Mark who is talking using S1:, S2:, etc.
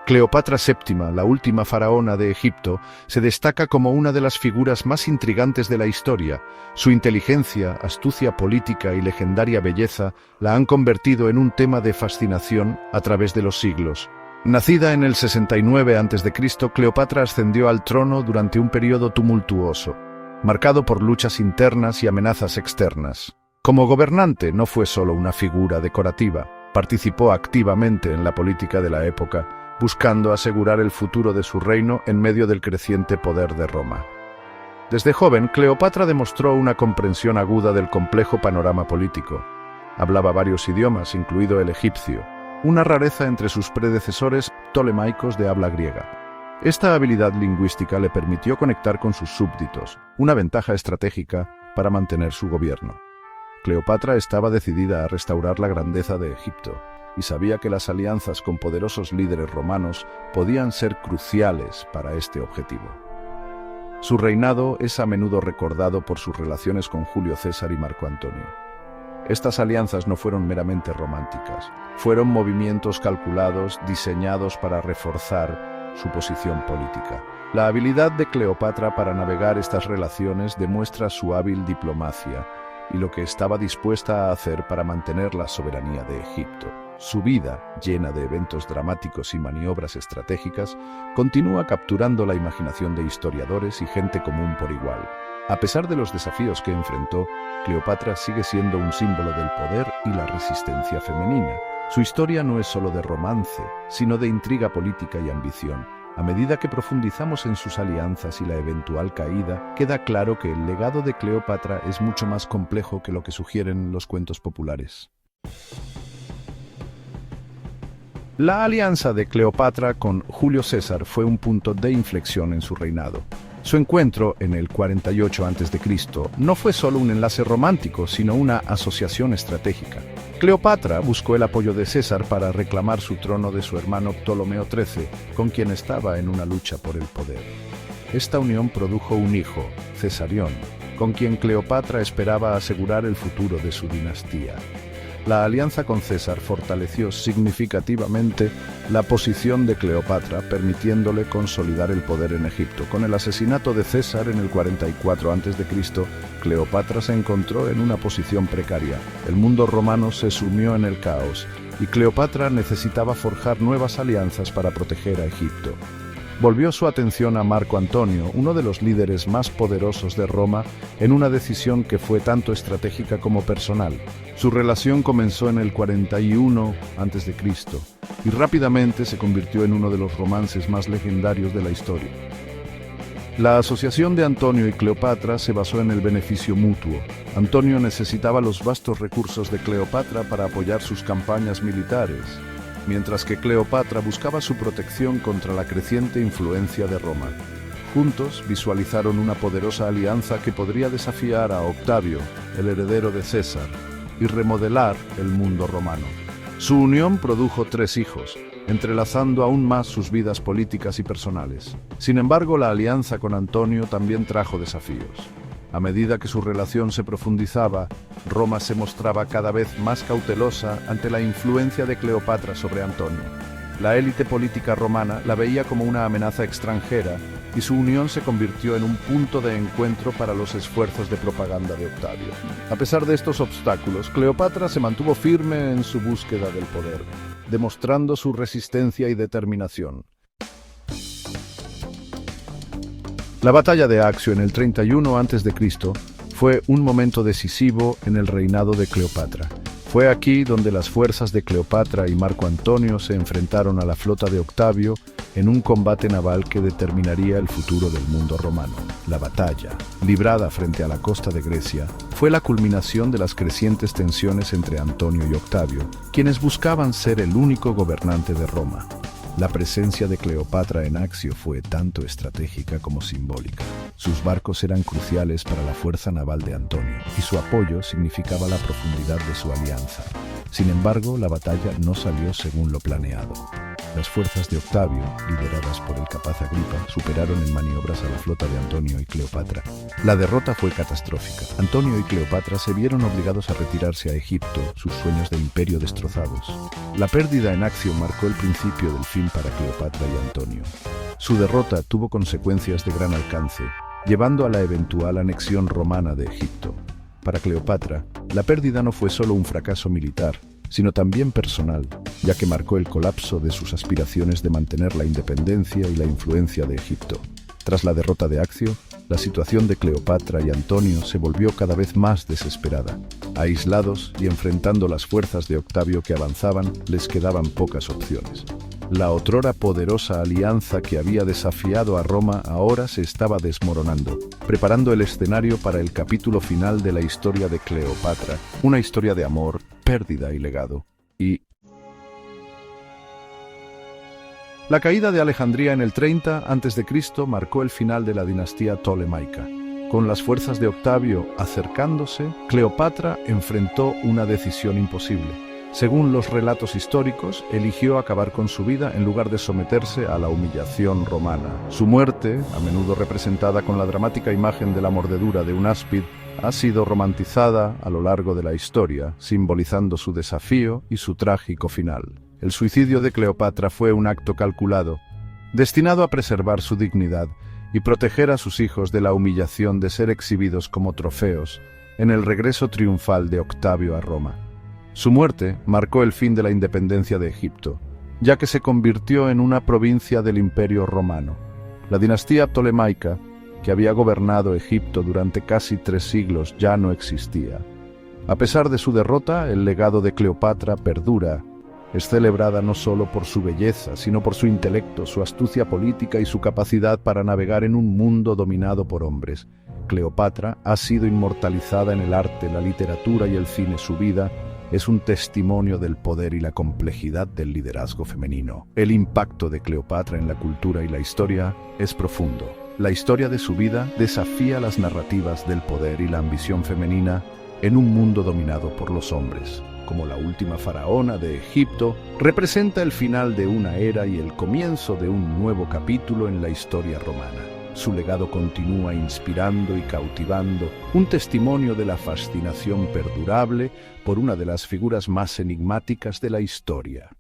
S1: Cleopatra VII, la última faraona de Egipto, se destaca como una de las figuras más intrigantes de la historia. Su inteligencia, astucia política y legendaria belleza la han convertido en un tema de fascinación a través de los siglos. Nacida en el 69 a.C., Cleopatra ascendió al trono durante un periodo tumultuoso, marcado por luchas internas y amenazas externas. Como gobernante no fue solo una figura decorativa, participó activamente en la política de la época, buscando asegurar el futuro de su reino en medio del creciente poder de Roma. Desde joven, Cleopatra demostró una comprensión aguda del complejo panorama político. Hablaba varios idiomas, incluido el egipcio, una rareza entre sus predecesores ptolemaicos de habla griega. Esta habilidad lingüística le permitió conectar con sus súbditos, una ventaja estratégica para mantener su gobierno. Cleopatra estaba decidida a restaurar la grandeza de Egipto, y sabía que las alianzas con poderosos líderes romanos podían ser cruciales para este objetivo. Su reinado es a menudo recordado por sus relaciones con Julio César y Marco Antonio. Estas alianzas no fueron meramente románticas, fueron movimientos calculados diseñados para reforzar su posición política. La habilidad de Cleopatra para navegar estas relaciones demuestra su hábil diplomacia y lo que estaba dispuesta a hacer para mantener la soberanía de Egipto. Su vida, llena de eventos dramáticos y maniobras estratégicas, continúa capturando la imaginación de historiadores y gente común por igual. A pesar de los desafíos que enfrentó, Cleopatra sigue siendo un símbolo del poder y la resistencia femenina. Su historia no es solo de romance, sino de intriga política y ambición. A medida que profundizamos en sus alianzas y la eventual caída, queda claro que el legado de Cleopatra es mucho más complejo que lo que sugieren los cuentos populares. La alianza de Cleopatra con Julio César fue un punto de inflexión en su reinado. Su encuentro en el 48 a.C. no fue solo un enlace romántico, sino una asociación estratégica. Cleopatra buscó el apoyo de César para reclamar su trono de su hermano Ptolomeo XIII, con quien estaba en una lucha por el poder. Esta unión produjo un hijo, Cesarión, con quien Cleopatra esperaba asegurar el futuro de su dinastía. La alianza con César fortaleció significativamente la posición de Cleopatra, permitiéndole consolidar el poder en Egipto. Con el asesinato de César en el 44 a.C., Cleopatra se encontró en una posición precaria. El mundo romano se sumió en el caos, y Cleopatra necesitaba forjar nuevas alianzas para proteger a Egipto. Volvió su atención a Marco Antonio, uno de los líderes más poderosos de Roma, en una decisión que fue tanto estratégica como personal. Su relación comenzó en el 41 a.C. y rápidamente se convirtió en uno de los romances más legendarios de la historia. La asociación de Antonio y Cleopatra se basó en el beneficio mutuo. Antonio necesitaba los vastos recursos de Cleopatra para apoyar sus campañas militares, mientras que Cleopatra buscaba su protección contra la creciente influencia de Roma. Juntos visualizaron una poderosa alianza que podría desafiar a Octavio, el heredero de César, y remodelar el mundo romano. Su unión produjo 3 hijos, entrelazando aún más sus vidas políticas y personales. Sin embargo, la alianza con Antonio también trajo desafíos. A medida que su relación se profundizaba, Roma se mostraba cada vez más cautelosa ante la influencia de Cleopatra sobre Antonio. La élite política romana la veía como una amenaza extranjera y su unión se convirtió en un punto de encuentro para los esfuerzos de propaganda de Octavio. A pesar de estos obstáculos, Cleopatra se mantuvo firme en su búsqueda del poder, demostrando su resistencia y determinación. La batalla de Accio en el 31 a.C. fue un momento decisivo en el reinado de Cleopatra. Fue aquí donde las fuerzas de Cleopatra y Marco Antonio se enfrentaron a la flota de Octavio en un combate naval que determinaría el futuro del mundo romano. La batalla, librada frente a la costa de Grecia, fue la culminación de las crecientes tensiones entre Antonio y Octavio, quienes buscaban ser el único gobernante de Roma. La presencia de Cleopatra en Accio fue tanto estratégica como simbólica. Sus barcos eran cruciales para la fuerza naval de Antonio, y su apoyo significaba la profundidad de su alianza. Sin embargo, la batalla no salió según lo planeado. Las fuerzas de Octavio, lideradas por el capaz Agripa, superaron en maniobras a la flota de Antonio y Cleopatra. La derrota fue catastrófica. Antonio y Cleopatra se vieron obligados a retirarse a Egipto, sus sueños de imperio destrozados. La pérdida en Accio marcó el principio del fin para Cleopatra y Antonio. Su derrota tuvo consecuencias de gran alcance, llevando a la eventual anexión romana de Egipto. Para Cleopatra, la pérdida no fue solo un fracaso militar, sino también personal, ya que marcó el colapso de sus aspiraciones de mantener la independencia y la influencia de Egipto. Tras la derrota de Accio, la situación de Cleopatra y Antonio se volvió cada vez más desesperada. Aislados y enfrentando las fuerzas de Octavio que avanzaban, les quedaban pocas opciones. La otrora poderosa alianza que había desafiado a Roma ahora se estaba desmoronando, preparando el escenario para el capítulo final de la historia de Cleopatra, una historia de amor, pérdida y legado. La caída de Alejandría en el 30 a.C. marcó el final de la dinastía tolemaica. Con las fuerzas de Octavio acercándose, Cleopatra enfrentó una decisión imposible. Según los relatos históricos, eligió acabar con su vida en lugar de someterse a la humillación romana. Su muerte, a menudo representada con la dramática imagen de la mordedura de un áspid, ha sido romantizada a lo largo de la historia, simbolizando su desafío y su trágico final. El suicidio de Cleopatra fue un acto calculado, destinado a preservar su dignidad y proteger a sus hijos de la humillación de ser exhibidos como trofeos en el regreso triunfal de Octavio a Roma. Su muerte marcó el fin de la independencia de Egipto, ya que se convirtió en una provincia del Imperio Romano. La dinastía ptolemaica, que había gobernado Egipto durante casi 3 siglos, ya no existía. A pesar de su derrota, el legado de Cleopatra perdura. Es celebrada no solo por su belleza, sino por su intelecto, su astucia política y su capacidad para navegar en un mundo dominado por hombres. Cleopatra ha sido inmortalizada en el arte, la literatura y el cine. Su vida es un testimonio del poder y la complejidad del liderazgo femenino. El impacto de Cleopatra en la cultura y la historia es profundo. La historia de su vida desafía las narrativas del poder y la ambición femenina en un mundo dominado por los hombres. Como la última faraona de Egipto, representa el final de una era y el comienzo de un nuevo capítulo en la historia romana. Su legado continúa inspirando y cautivando, un testimonio de la fascinación perdurable por una de las figuras más enigmáticas de la historia.